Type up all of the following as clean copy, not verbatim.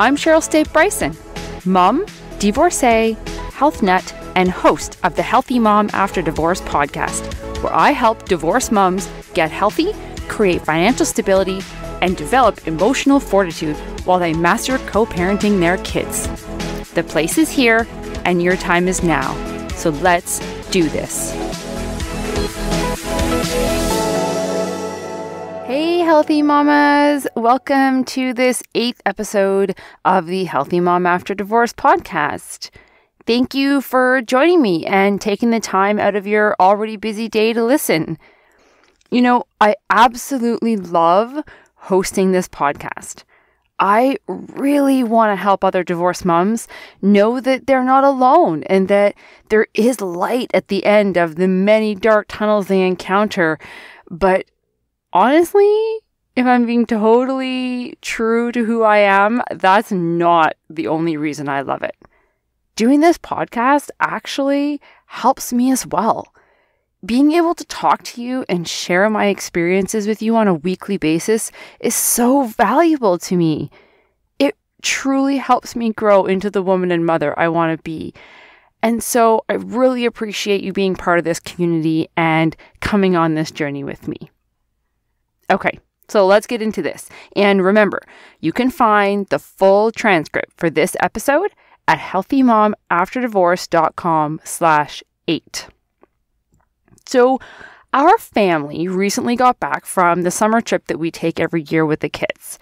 I'm Cheryl State Bryson, mom, divorcee, health nut, and host of the Healthy Mom After Divorce podcast, where I help divorced moms get healthy, create financial stability, and develop emotional fortitude while they master co-parenting their kids. The place is here, and your time is now. So let's do this. Hey, healthy mamas. Welcome to this 8th episode of the Healthy Mom After Divorce podcast. Thank you for joining me and taking the time out of your already busy day to listen. You know, I absolutely love hosting this podcast. I really want to help other divorced moms know that they're not alone and that there is light at the end of the many dark tunnels they encounter. But honestly, if I'm being totally true to who I am, that's not the only reason I love it. Doing this podcast actually helps me as well. Being able to talk to you and share my experiences with you on a weekly basis is so valuable to me. It truly helps me grow into the woman and mother I want to be. And so I really appreciate you being part of this community and coming on this journey with me. Okay, so let's get into this. And remember, you can find the full transcript for this episode at healthymomafterddivorce.com/8. So our family recently got back from the summer trip that we take every year with the kids.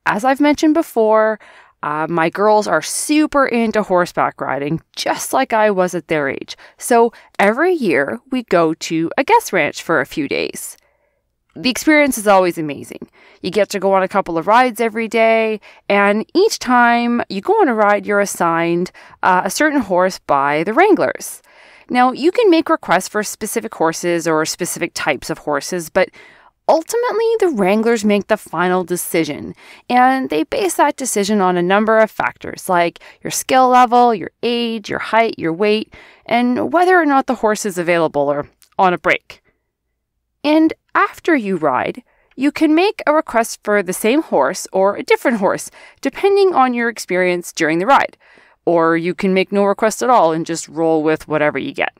As I've mentioned before, my girls are super into horseback riding, just like I was at their age. So every year we go to a guest ranch for a few days. The experience is always amazing. You get to go on a couple of rides every day, and each time you go on a ride, you're assigned a certain horse by the wranglers. Now, you can make requests for specific horses or specific types of horses, but ultimately the wranglers make the final decision, and they base that decision on a number of factors like your skill level, your age, your height, your weight, and whether or not the horse is available or on a break. And after you ride, you can make a request for the same horse or a different horse, depending on your experience during the ride. Or you can make no request at all and just roll with whatever you get.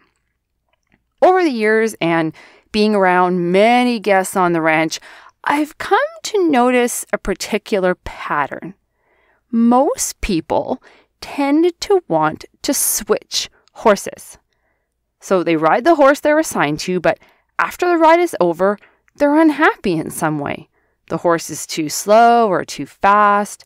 Over the years and being around many guests on the ranch, I've come to notice a particular pattern. Most people tend to want to switch horses. So they ride the horse they're assigned to, but after the ride is over, they're unhappy in some way. The horse is too slow or too fast.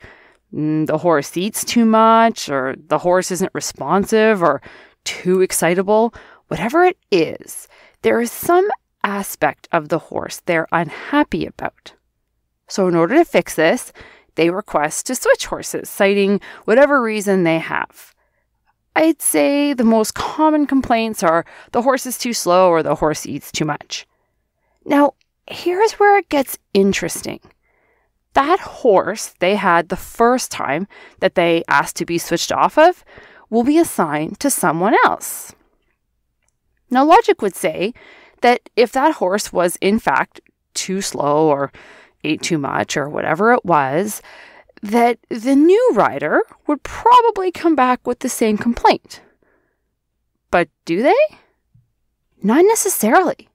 The horse eats too much, or the horse isn't responsive or too excitable. Whatever it is, there is some aspect of the horse they're unhappy about. So in order to fix this, they request to switch horses, citing whatever reason they have. I'd say the most common complaints are the horse is too slow or the horse eats too much. Now, here's where it gets interesting. That horse they had the first time that they asked to be switched off of will be assigned to someone else. Now, logic would say that if that horse was in fact too slow or ate too much or whatever it was, that the new rider would probably come back with the same complaint. But do they? Not necessarily.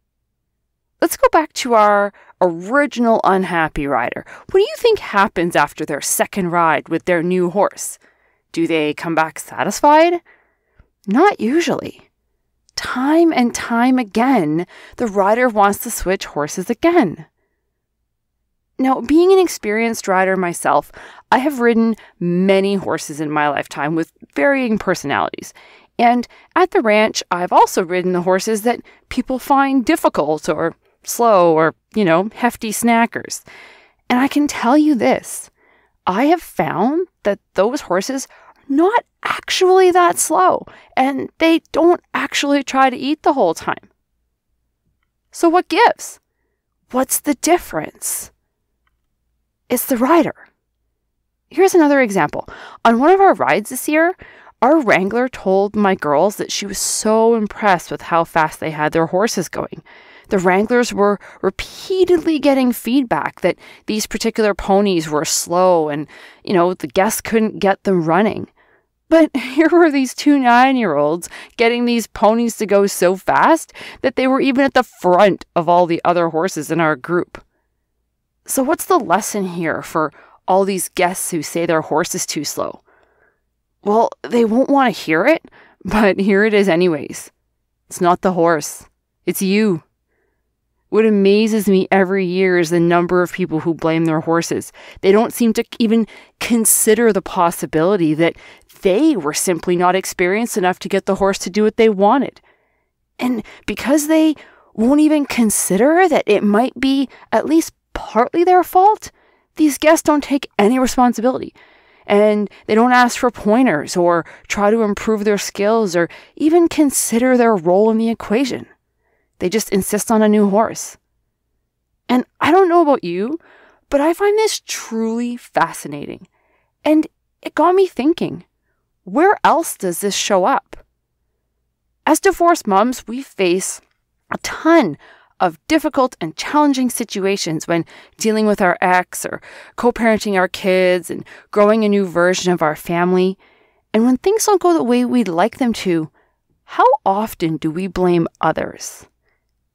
Let's go back to our original unhappy rider. What do you think happens after their second ride with their new horse? Do they come back satisfied? Not usually. Time and time again, the rider wants to switch horses again. Now, being an experienced rider myself, I have ridden many horses in my lifetime with varying personalities. And at the ranch, I've also ridden the horses that people find difficult or slow or, hefty snackers. And I can tell you this, I have found that those horses are not actually that slow, and they don't actually try to eat the whole time. So what gives? What's the difference? It's the rider. Here's another example. On one of our rides this year, Our wrangler told my girls that she was so impressed with how fast they had their horses going. The wranglers were repeatedly getting feedback that these particular ponies were slow and, the guests couldn't get them running. But here were these 2 9-year-olds getting these ponies to go so fast that they were even at the front of all the other horses in our group. So what's the lesson here for all these guests who say their horse is too slow? Well, they won't want to hear it, but here it is anyways. It's not the horse. It's you. What amazes me every year is the number of people who blame their horses. They don't seem to even consider the possibility that they were simply not experienced enough to get the horse to do what they wanted. And because they won't even consider that it might be at least partly their fault, these guests don't take any responsibility. And they don't ask for pointers or try to improve their skills or even consider their role in the equation. They just insist on a new horse. And I don't know about you, but I find this truly fascinating. And it got me thinking, where else does this show up? As divorced moms, we face a ton of difficult and challenging situations when dealing with our ex or co-parenting our kids and growing a new version of our family. And when things don't go the way we'd like them to, how often do we blame others?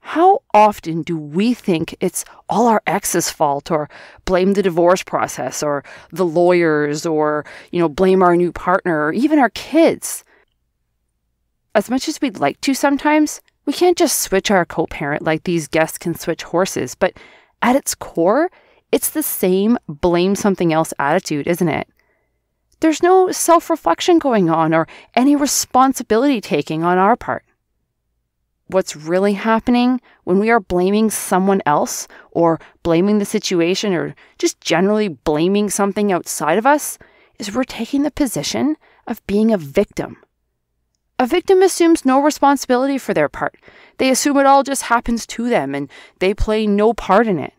How often do we think it's all our ex's fault or blame the divorce process or the lawyers or, blame our new partner or even our kids? As much as we'd like to sometimes, we can't just switch our co-parent like these guests can switch horses. But at its core, it's the same blame something else attitude, isn't it? There's no self-reflection going on or any responsibility taking on our part. What's really happening when we are blaming someone else or blaming the situation or just generally blaming something outside of us is we're taking the position of being a victim. A victim assumes no responsibility for their part. They assume it all just happens to them and they play no part in it.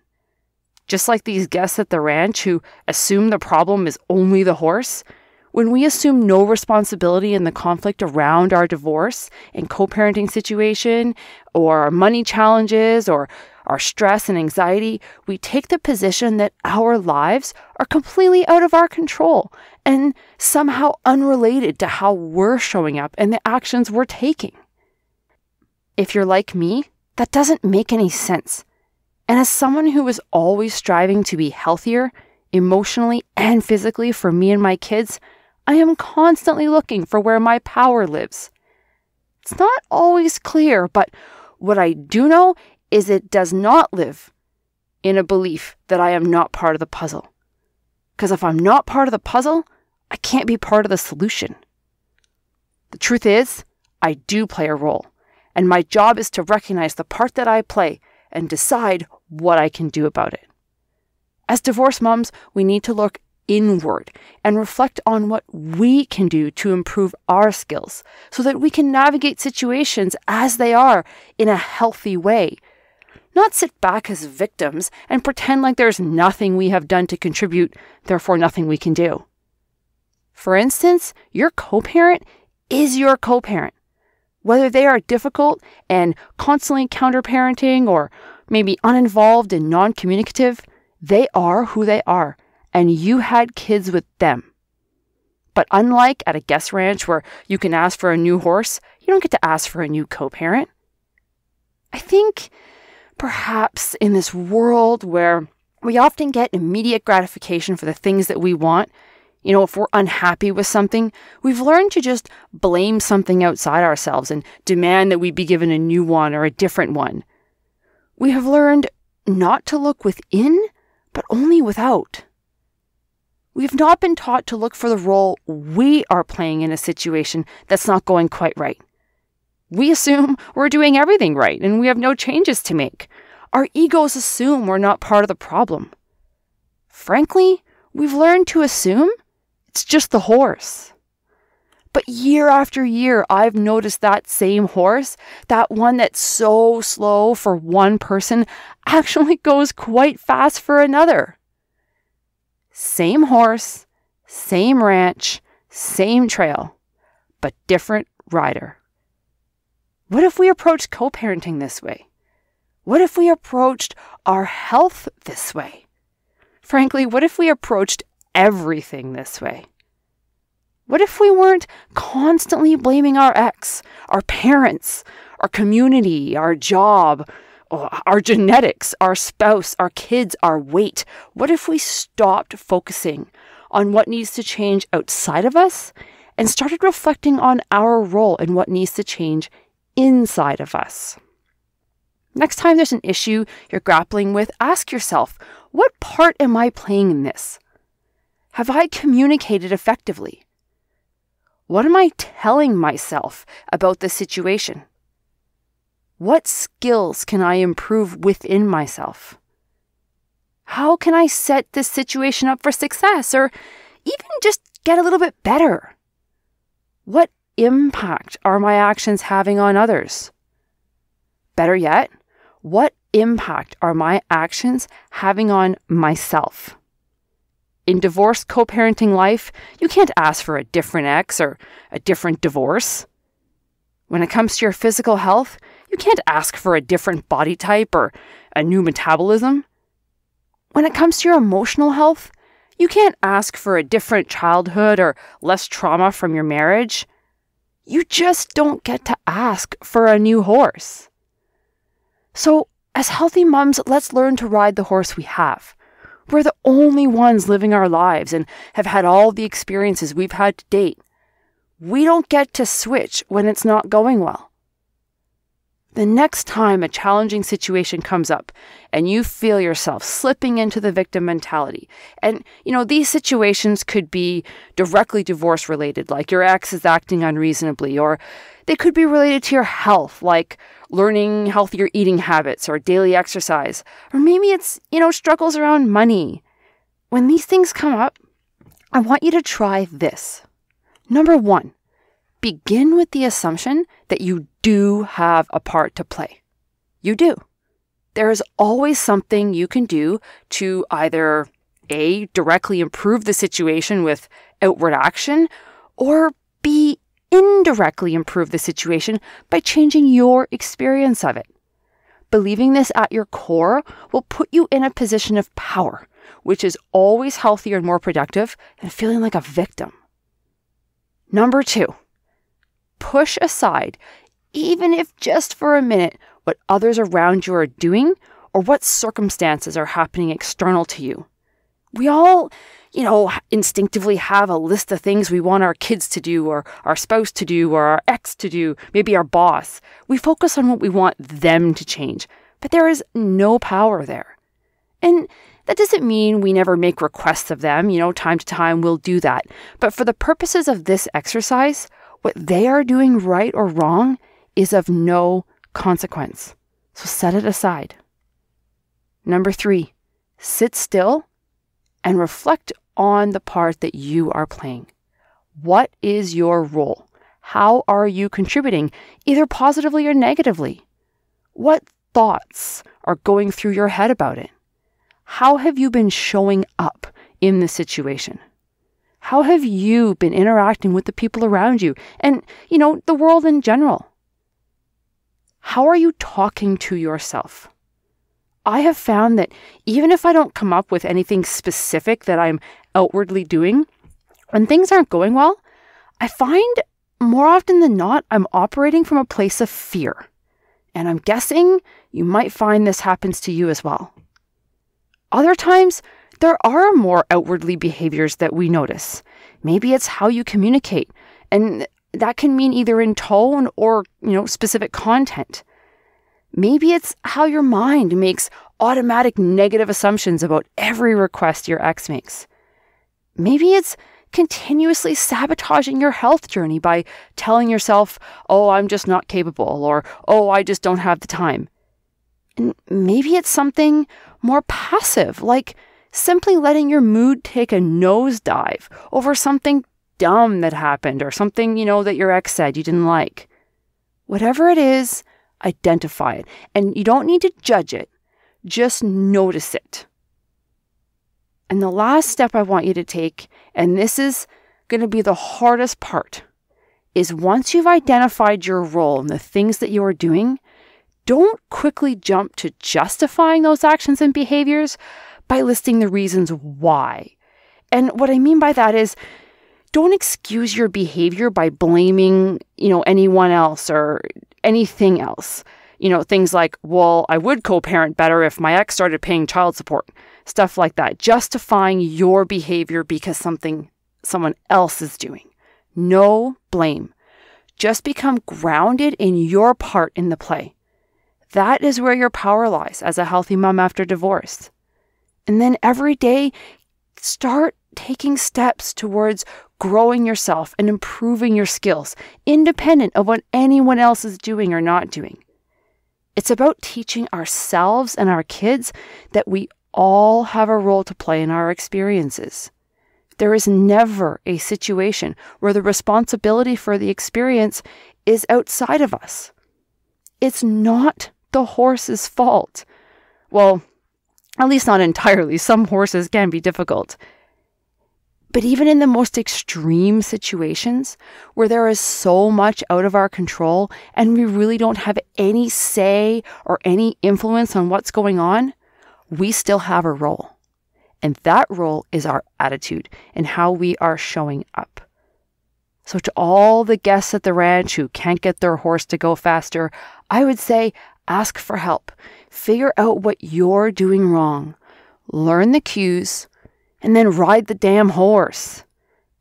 Just like these guests at the ranch who assume the problem is only the horse, when we assume no responsibility in the conflict around our divorce and co-parenting situation or our money challenges or our stress and anxiety, we take the position that our lives are completely out of our control and somehow unrelated to how we're showing up and the actions we're taking. If you're like me, that doesn't make any sense. And as someone who is always striving to be healthier, emotionally and physically for me and my kids, I am constantly looking for where my power lives. It's not always clear, but what I do know is it does not live in a belief that I am not part of the puzzle. Because if I'm not part of the puzzle, I can't be part of the solution. The truth is, I do play a role, and my job is to recognize the part that I play and decide what I can do about it. As divorced moms, we need to look inward and reflect on what we can do to improve our skills so that we can navigate situations as they are in a healthy way. Not sit back as victims and pretend like there's nothing we have done to contribute, therefore nothing we can do. For instance, your co-parent is your co-parent. Whether they are difficult and constantly counter-parenting or maybe uninvolved and non-communicative, they are who they are. And you had kids with them. But unlike at a guest ranch where you can ask for a new horse, you don't get to ask for a new co-parent. I think perhaps in this world where we often get immediate gratification for the things that we want, if we're unhappy with something, we've learned to just blame something outside ourselves and demand that we be given a new one or a different one. We have learned not to look within, but only without. We've not been taught to look for the role we are playing in a situation that's not going quite right. We assume we're doing everything right and we have no changes to make. Our egos assume we're not part of the problem. Frankly, we've learned to assume it's just the horse. But year after year, I've noticed that same horse, that one that's so slow for one person, actually goes quite fast for another. Same horse, same ranch, same trail. but different rider. What if we approached co-parenting this way? What if we approached our health this way? Frankly, what if we approached everything this way? What if we weren't constantly blaming our ex, our parents, our community, our job, our genetics, our spouse, our kids, our weight? What if we stopped focusing on what needs to change outside of us and started reflecting on our role and what needs to change inside of us? Next time there's an issue you're grappling with, ask yourself, what part am I playing in this? Have I communicated effectively? What am I telling myself about the situation? What skills can I improve within myself? How can I set this situation up for success or even just get a little bit better? What impact are my actions having on others? Better yet, what impact are my actions having on myself? In divorce co-parenting life, you can't ask for a different ex or a different divorce. When it comes to your physical health, you can't ask for a different body type or a new metabolism. When it comes to your emotional health, you can't ask for a different childhood or less trauma from your marriage. You just don't get to ask for a new horse. So, as healthy moms, let's learn to ride the horse we have. We're the only ones living our lives and have had all the experiences we've had to date. We don't get to switch when it's not going well. The next time a challenging situation comes up and you feel yourself slipping into the victim mentality, and these situations could be directly divorce related, like your ex is acting unreasonably, or they could be related to your health, like learning healthier eating habits or daily exercise, or maybe it's, struggles around money. When these things come up, I want you to try this. Number 1, begin with the assumption that you do have a part to play. You do. There is always something you can do to either A, directly improve the situation with outward action, or B, indirectly improve the situation by changing your experience of it. Believing this at your core will put you in a position of power, which is always healthier and more productive than feeling like a victim. Number 2, push aside, even if just for a minute, what others around you are doing or what circumstances are happening external to you. We all, instinctively have a list of things we want our kids to do or our spouse to do or our ex to do, maybe our boss. We focus on what we want them to change, but there is no power there. And that doesn't mean we never make requests of them. Time to time we'll do that. But for the purposes of this exercise, what they are doing right or wrong is of no consequence. So set it aside. Number 3, sit still and reflect on the part that you are playing. What is your role? How are you contributing, either positively or negatively? What thoughts are going through your head about it? How have you been showing up in the situation? How have you been interacting with the people around you and, the world in general? How are you talking to yourself? I have found that even if I don't come up with anything specific that I'm outwardly doing, when things aren't going well, I find more often than not, I'm operating from a place of fear. And I'm guessing you might find this happens to you as well. Other times, there are more outwardly behaviors that we notice. Maybe it's how you communicate, and that can mean either in tone or, specific content. Maybe it's how your mind makes automatic negative assumptions about every request your ex makes. Maybe it's continuously sabotaging your health journey by telling yourself, oh, I'm just not capable, or oh, I just don't have the time. And maybe it's something more passive, like simply letting your mood take a nosedive over something dumb that happened or something, that your ex said you didn't like. Whatever it is, identify it. And you don't need to judge it. Just notice it. And the last step I want you to take, and this is going to be the hardest part, is once you've identified your role and the things that you are doing, don't quickly jump to justifying those actions and behaviors by listing the reasons why. And what I mean by that is, don't excuse your behavior by blaming, anyone else or anything else. Things like, well, I would co-parent better if my ex started paying child support. Stuff like that. Justifying your behavior because someone else is doing. No blame. Just become grounded in your part in the play. That is where your power lies as a healthy mom after divorce. And then every day, start taking steps towards growing yourself and improving your skills, independent of what anyone else is doing or not doing. It's about teaching ourselves and our kids that we all have a role to play in our experiences. There is never a situation where the responsibility for the experience is outside of us. It's not the horse's fault. Well, at least not entirely. Some horses can be difficult. But even in the most extreme situations where there is so much out of our control and we really don't have any say or any influence on what's going on, we still have a role. And that role is our attitude and how we are showing up. So to all the guests at the ranch who can't get their horse to go faster, I would say ask for help. Figure out what you're doing wrong. Learn the cues. And then ride the damn horse.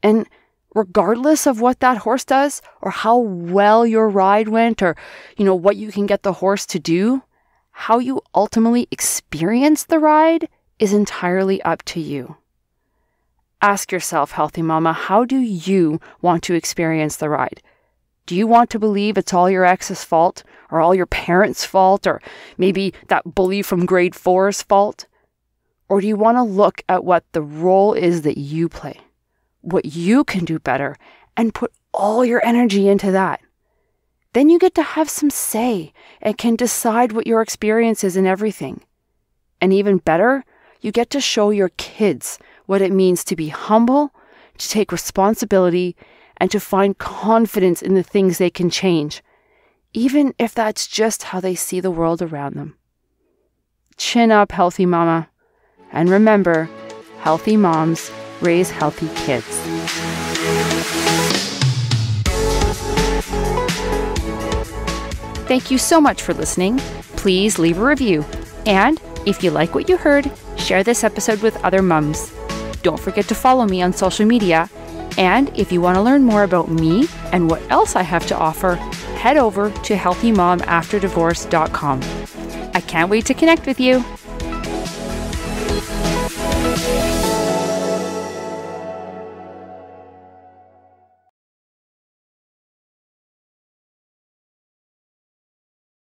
And regardless of what that horse does or how well your ride went or, what you can get the horse to do, how you ultimately experience the ride is entirely up to you. Ask yourself, healthy mama, how do you want to experience the ride? Do you want to believe it's all your ex's fault or all your parents' fault or maybe that bully from grade 4's fault? Or do you want to look at what the role is that you play, what you can do better, and put all your energy into that? Then you get to have some say and can decide what your experience is in everything. And even better, you get to show your kids what it means to be humble, to take responsibility, and to find confidence in the things they can change, even if that's just how they see the world around them. Chin up, healthy mama. And remember, healthy moms raise healthy kids. Thank you so much for listening. Please leave a review. And if you like what you heard, share this episode with other mums. Don't forget to follow me on social media. And if you want to learn more about me and what else I have to offer, head over to healthymomafterddivorce.com. I can't wait to connect with you.